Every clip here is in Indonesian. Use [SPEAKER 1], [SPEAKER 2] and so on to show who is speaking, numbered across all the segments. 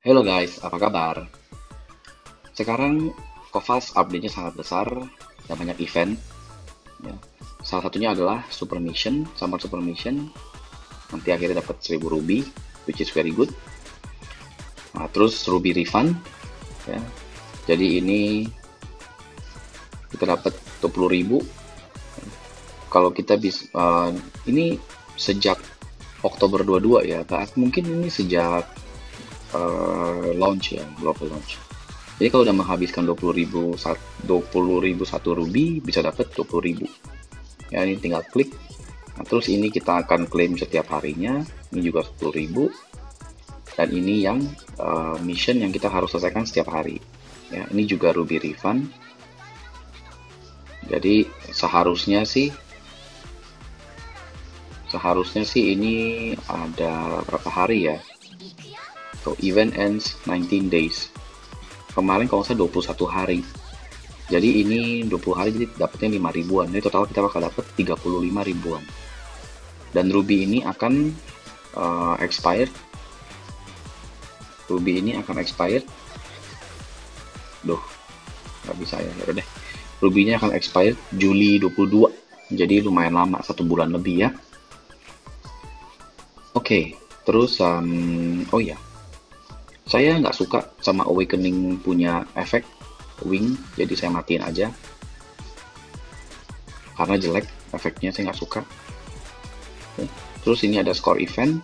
[SPEAKER 1] Hello guys, apa kabar? Sekarang Kovas update-nya sangat besar dan banyak event. Ya. Salah satunya adalah Super Mission, Summer Super Mission. Nanti akhirnya dapat 1000 ruby, which is very good. Nah, terus ruby refund. Ya. Jadi ini kita dapat 20.000. Kalau kita bisa, ini sejak Oktober 22 ya, mungkin ini sejak launch ya, global launch. Jadi kalau udah menghabiskan 20.000 satu ruby bisa dapat 20.000. Ya ini tinggal klik. Nah, terus ini kita akan klaim setiap harinya. Ini juga 10.000. Dan ini yang mission yang kita harus selesaikan setiap hari. Ya, ini juga ruby refund. Jadi seharusnya sih ini ada berapa hari ya? So event ends 19 days. Kemarin kalau saya 21 hari. Jadi ini 20 hari jadi dapatnya 5 ribuan. Jadi total kita bakal dapat 35 ribuan. Dan ruby ini akan expired. Ruby ini akan expired. Duh, nggak bisa ya. Yaudah deh. Ruby-nya akan expired Juli 22. Jadi lumayan lama, 1 bulan lebih ya. Oke, terus oh ya, saya nggak suka sama Awakening punya efek wing, jadi saya matiin aja karena jelek efeknya, saya nggak suka. Oke. Terus ini ada score event.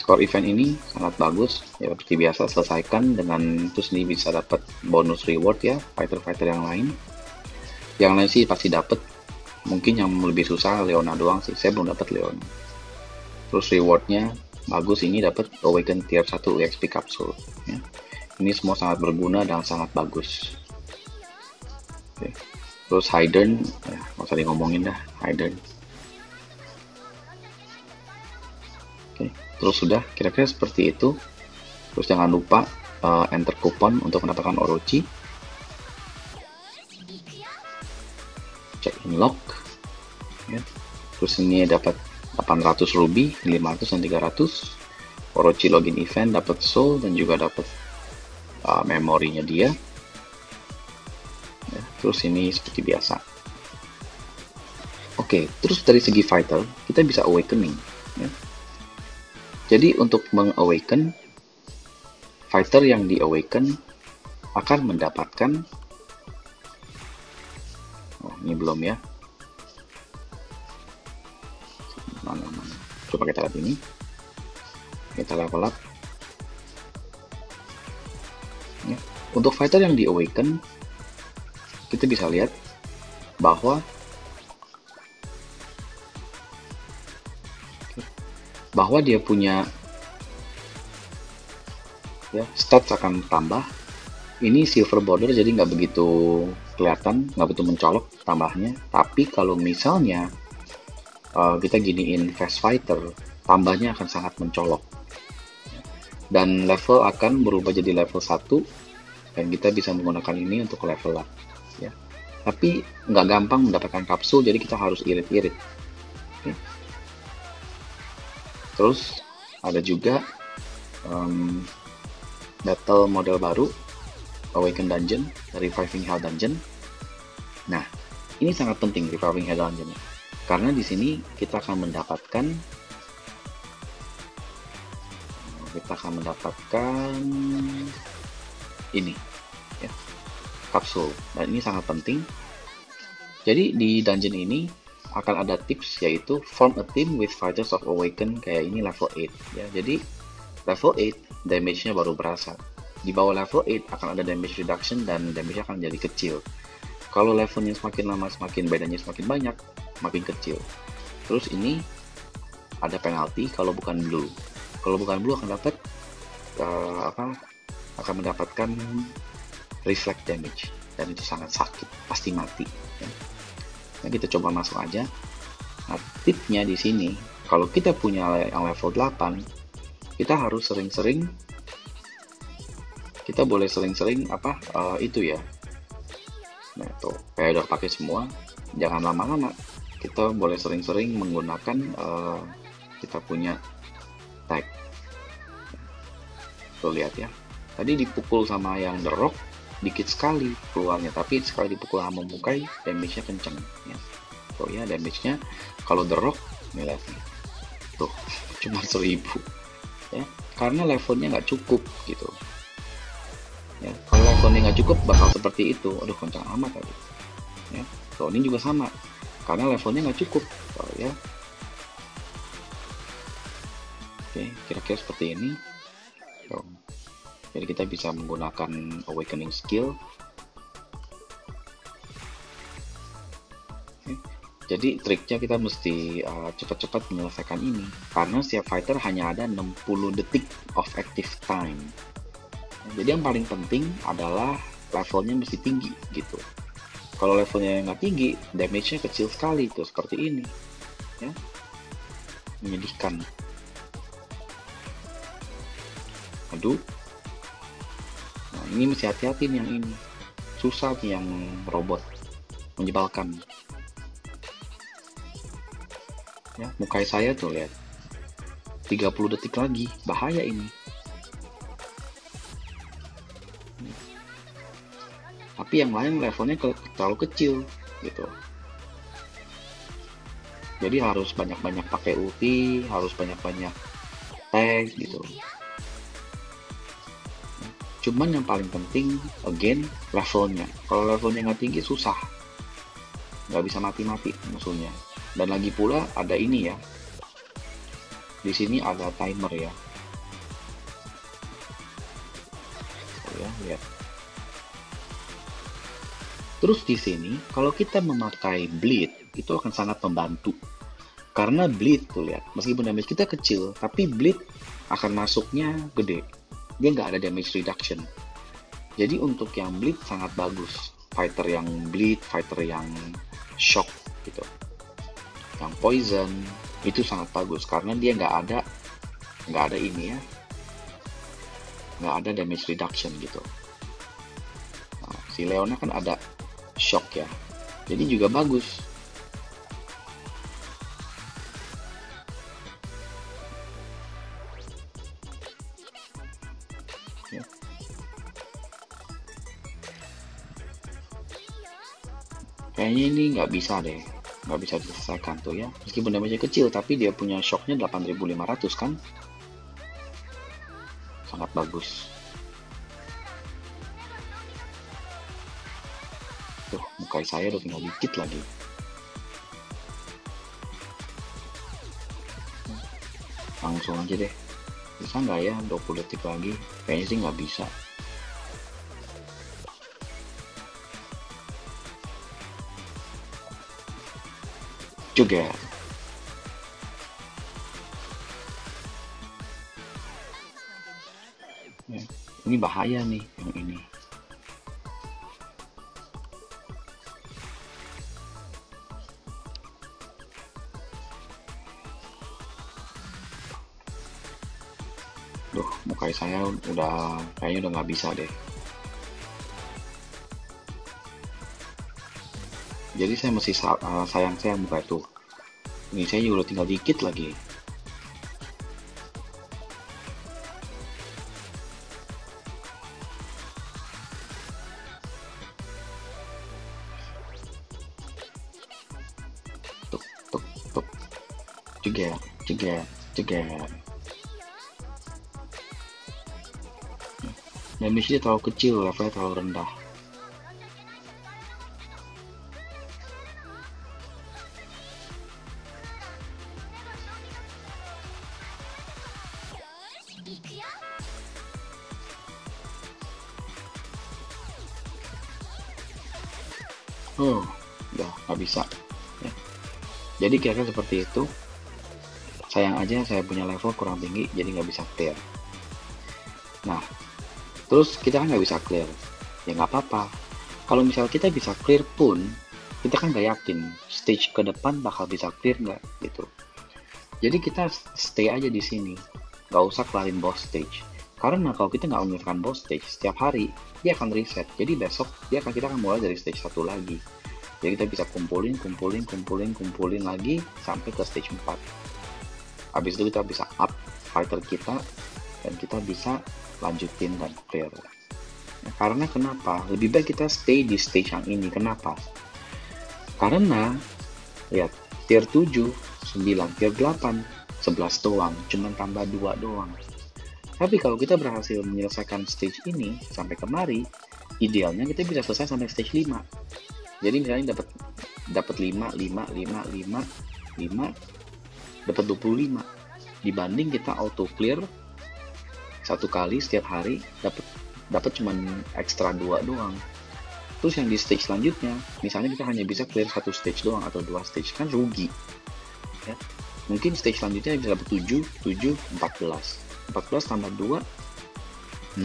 [SPEAKER 1] Score event ini sangat bagus ya, seperti biasa selesaikan dengan, terus ini bisa dapat bonus reward ya, fighter-fighter yang lain. Yang lain sih pasti dapat. Mungkin yang lebih susah Leona doang sih, saya belum dapat Leona. Terus rewardnya bagus, ini dapat Awaken tier 1 EXP capsule ya. Ini semua sangat berguna dan sangat bagus. Oke. Terus Hidden, ya, nggak usah ngomongin dah, Hidden. Oke. Terus sudah, kira-kira seperti itu. Terus jangan lupa enter kupon untuk mendapatkan Orochi. Check unlock. Ya. Terus ini dapat 800 ruby, 500 dan 300. Orochi login event dapat soul dan juga dapat memorinya dia. Ya, terus ini seperti biasa. Oke, terus dari segi fighter kita bisa awakening. Ya. Jadi untuk mengawaken, fighter yang di awaken akan mendapatkan, oh ini belum ya. Mana. Coba kita lihat ini. Kita level up. Ya. Untuk fighter yang di awaken, kita bisa lihat bahwa dia punya ya, stats akan tambah. Ini silver border jadi nggak begitu kelihatan, nggak begitu mencolok tambahnya. Tapi kalau misalnya kita giniin fast fighter, tambahnya akan sangat mencolok. Dan level akan berubah jadi level 1 dan kita bisa menggunakan ini untuk level up ya. Tapi nggak gampang mendapatkan kapsul, jadi kita harus irit-irit. Oke. Terus ada juga battle model baru, Awaken Dungeon, Reviving Hell Dungeon. Nah, ini sangat penting Reviving Hell Dungeon karena di sini kita akan mendapatkan ini ya, kapsul, dan ini sangat penting. Jadi di dungeon ini akan ada tips, yaitu form a team with fighters of awaken, kayak ini level 8 ya. Jadi level 8 damage-nya baru berasa. Di bawah level 8 akan ada damage reduction dan damage-nya akan jadi kecil. Kalau levelnya semakin lama semakin bedanya semakin banyak, makin kecil. Terus ini ada penalti kalau bukan blue. Kalau bukan blue akan dapat akan mendapatkan reflect damage dan itu sangat sakit, pasti mati ya. Nah, kita coba masuk aja. Nah, tipnya di sini kalau kita punya yang level 8, kita harus sering-sering, kita boleh sering-sering itu ya. Nah, tuh kayak udah pakai semua, jangan lama-lama. Kita boleh sering-sering menggunakan kita punya tag. Tuh lihat ya, tadi dipukul sama yang The Rock dikit sekali keluarnya, tapi sekali dipukul sama Mukai damage-nya kenceng ya. Tuh ya, damage-nya kalau The Rock nih lihat nih, tuh cuma 1000 ya, karena levelnya nggak cukup gitu ya. Kalau levelnya nggak cukup bakal seperti itu. Aduh, kencang amat tadi ya. Tuh ini juga sama, karena levelnya nggak cukup. Tuh, ya oke, kira-kira seperti ini. Tuh. Jadi kita bisa menggunakan awakening skill. Jadi triknya kita mesti cepat-cepat menyelesaikan ini, karena setiap fighter hanya ada 60 detik of active time. Jadi yang paling penting adalah levelnya mesti tinggi gitu. Kalau levelnya nggak tinggi, damage-nya kecil sekali tuh, seperti ini ya. Menyedihkan. Aduh, nah ini mesti hati-hati nih, yang ini susah nih, yang robot menyebalkan ya. Mukai saya tuh lihat, 30 detik lagi, bahaya ini. Tapi yang lain levelnya terlalu kecil gitu, jadi harus banyak-banyak pakai ulti, harus banyak-banyak tag gitu. Cuman yang paling penting again levelnya. Kalau levelnya nggak tinggi susah, nggak bisa mati-mati musuhnya. Dan lagi pula ada ini ya, di sini ada timer ya. Oh ya, lihat. Terus di sini kalau kita memakai bleed itu akan sangat membantu, karena bleed tuh lihat, meskipun damage kita kecil, tapi bleed akan masuknya gede. Dia nggak ada damage reduction. Jadi untuk yang bleed sangat bagus. Fighter yang bleed, fighter yang shock gitu, yang poison itu sangat bagus, karena dia nggak ada ini ya, nggak ada damage reduction gitu. Nah, si Leona kan ada shock ya, jadi juga bagus. Ya. Kayaknya ini nggak bisa deh, nggak bisa diselesaikan tuh ya, meskipun damage kecil tapi dia punya shocknya 8500 kan, sangat bagus. Tuh, mukai saya udah tinggal dikit lagi. Langsung aja deh, bisa nggak ya 20 detik lagi? Kayaknya sih nggak bisa. Juga ya, ini bahaya nih yang ini. Duh, mukai saya udah kayaknya udah nggak bisa deh. Jadi saya mesti sayang muka itu. Ini saya juga udah tinggal dikit lagi. Tuk tuk tuk. Jeger, jeger, jeger. Damage-nya terlalu kecil, levelnya terlalu rendah. Oh, udah nggak bisa. Ya. Jadi kira-kira seperti itu. Sayang aja saya punya level kurang tinggi, jadi nggak bisa clear. Nah, terus kita kan nggak bisa clear, ya nggak apa-apa. Kalau misal kita bisa clear pun, kita kan nggak yakin stage ke depan bakal bisa clear nggak gitu. Jadi kita stay aja di sini, nggak usah kelarin boss stage. Karena kalau kita nggak menyelesaikan boss stage setiap hari, dia akan reset. Jadi besok kita akan mulai dari stage 1 lagi. Jadi kita bisa kumpulin lagi sampai ke stage 4. Habis itu kita bisa up fighter kita dan kita bisa lanjutin dan clear. Ya, karena kenapa? Lebih baik kita stay di stage yang ini. Kenapa? Karena lihat, tier 7, 9, tier 8, 11 doang, cuman tambah 2 doang. Tapi kalau kita berhasil menyelesaikan stage ini sampai kemari, idealnya kita bisa selesai sampai stage 5. Jadi misalnya dapat 5, 5, 5, 5, 5, dapat 25. Dibanding kita auto clear satu kali setiap hari dapat cuman ekstra 2 doang. Terus yang di stage selanjutnya, misalnya kita hanya bisa clear satu stage doang atau 2 stage, kan rugi. Ya. Mungkin stage selanjutnya bisa dapat 7, 7, 14. 14 tambah 2, 16.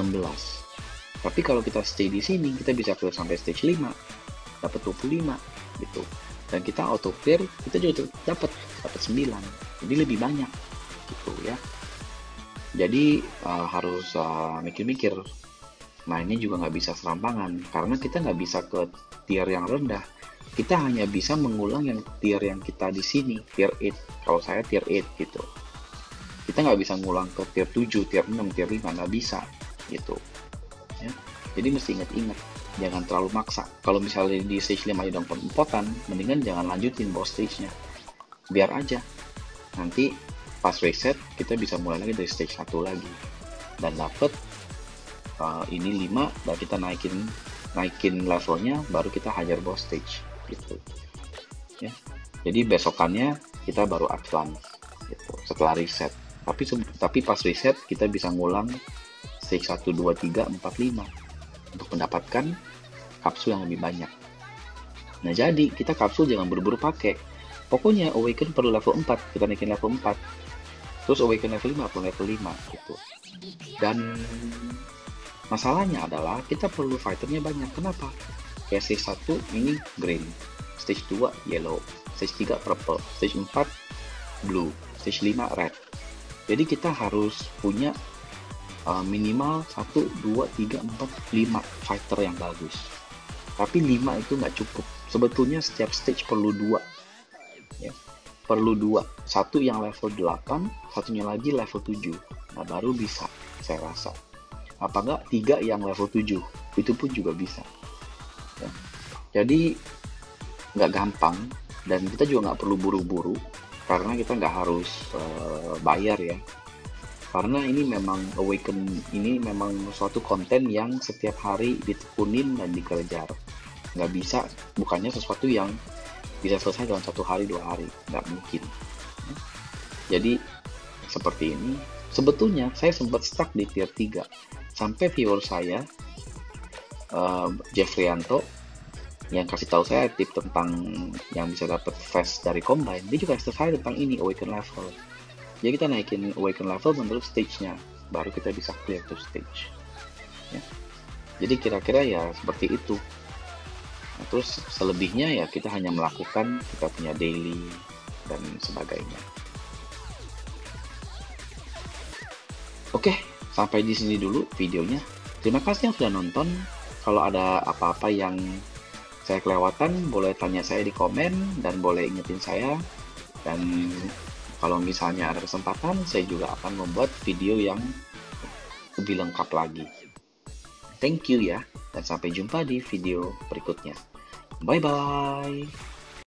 [SPEAKER 1] Tapi kalau kita stay di sini, kita bisa clear sampai stage 5, dapat 25 gitu. Dan kita auto clear, kita juga dapat 9. Jadi lebih banyak gitu ya. Jadi harus mikir-mikir. Nah, ini juga nggak bisa serampangan, karena kita nggak bisa ke tier yang rendah. Kita hanya bisa mengulang yang tier yang kita di sini, tier 8. Kalau saya tier 8 gitu. Kita nggak bisa ngulang ke tier 7, tier 6, tier 5, nggak bisa gitu. Ya. Jadi mesti ingat-ingat, jangan terlalu maksa. Kalau misalnya di stage 5 udah empot-empotan, mendingan jangan lanjutin bawah stage-nya. Biar aja. Nanti pas reset, kita bisa mulai lagi dari stage 1 lagi. Dan dapet ini 5, dan kita naikin levelnya, baru kita hajar boss stage gitu ya. Jadi besokannya kita baru advance gitu setelah reset. Tapi pas reset kita bisa ngulang stage 1, 2, 3, 4, 5 untuk mendapatkan kapsul yang lebih banyak. Nah, jadi kita kapsul jangan buru-buru pakai. Pokoknya awaken perlu level 4, kita naikin level 4. Terus awaken level 5 perlu level 5 gitu. Dan masalahnya adalah kita perlu fighternya banyak. Kenapa? Kayak stage 1 ini green, stage 2 yellow, stage 3 purple, stage 4 blue, stage 5 red. Jadi kita harus punya minimal 1, 2, 3, 4, 5 fighter yang bagus. Tapi 5 itu nggak cukup. Sebetulnya setiap stage perlu 2 ya. Perlu 2, satu yang level 8, satunya lagi level 7. Nah, baru bisa saya rasa. Apa enggak 3 yang level 7, itu pun juga bisa ya. Jadi nggak gampang, dan kita juga nggak perlu buru-buru, karena kita nggak harus bayar ya. Karena ini memang awaken, ini memang suatu konten yang setiap hari ditekunin dan dikejar. Nggak bisa, bukannya sesuatu yang bisa selesai dalam 1 hari 2 hari, nggak mungkin. Jadi seperti ini. Sebetulnya saya sempat stuck di tier 3 sampai viewer saya Jeffrianto yang kasih tahu saya tip tentang yang bisa dapat fast dari combine. Dia juga kasih saya tentang ini, awaken level. Jadi kita naikin awaken level menurut stage-nya, baru kita bisa clear to stage ya. Jadi kira-kira ya seperti itu. Nah, terus selebihnya ya kita hanya melakukan, kita punya daily dan sebagainya. Oke, sampai di sini dulu videonya. Terima kasih yang sudah nonton. Kalau ada apa-apa yang saya kelewatan, boleh tanya saya di komen dan boleh ingetin saya. Dan kalau misalnya ada kesempatan, saya juga akan membuat video yang lebih lengkap lagi. Thank you ya, dan sampai jumpa di video berikutnya. Bye-bye.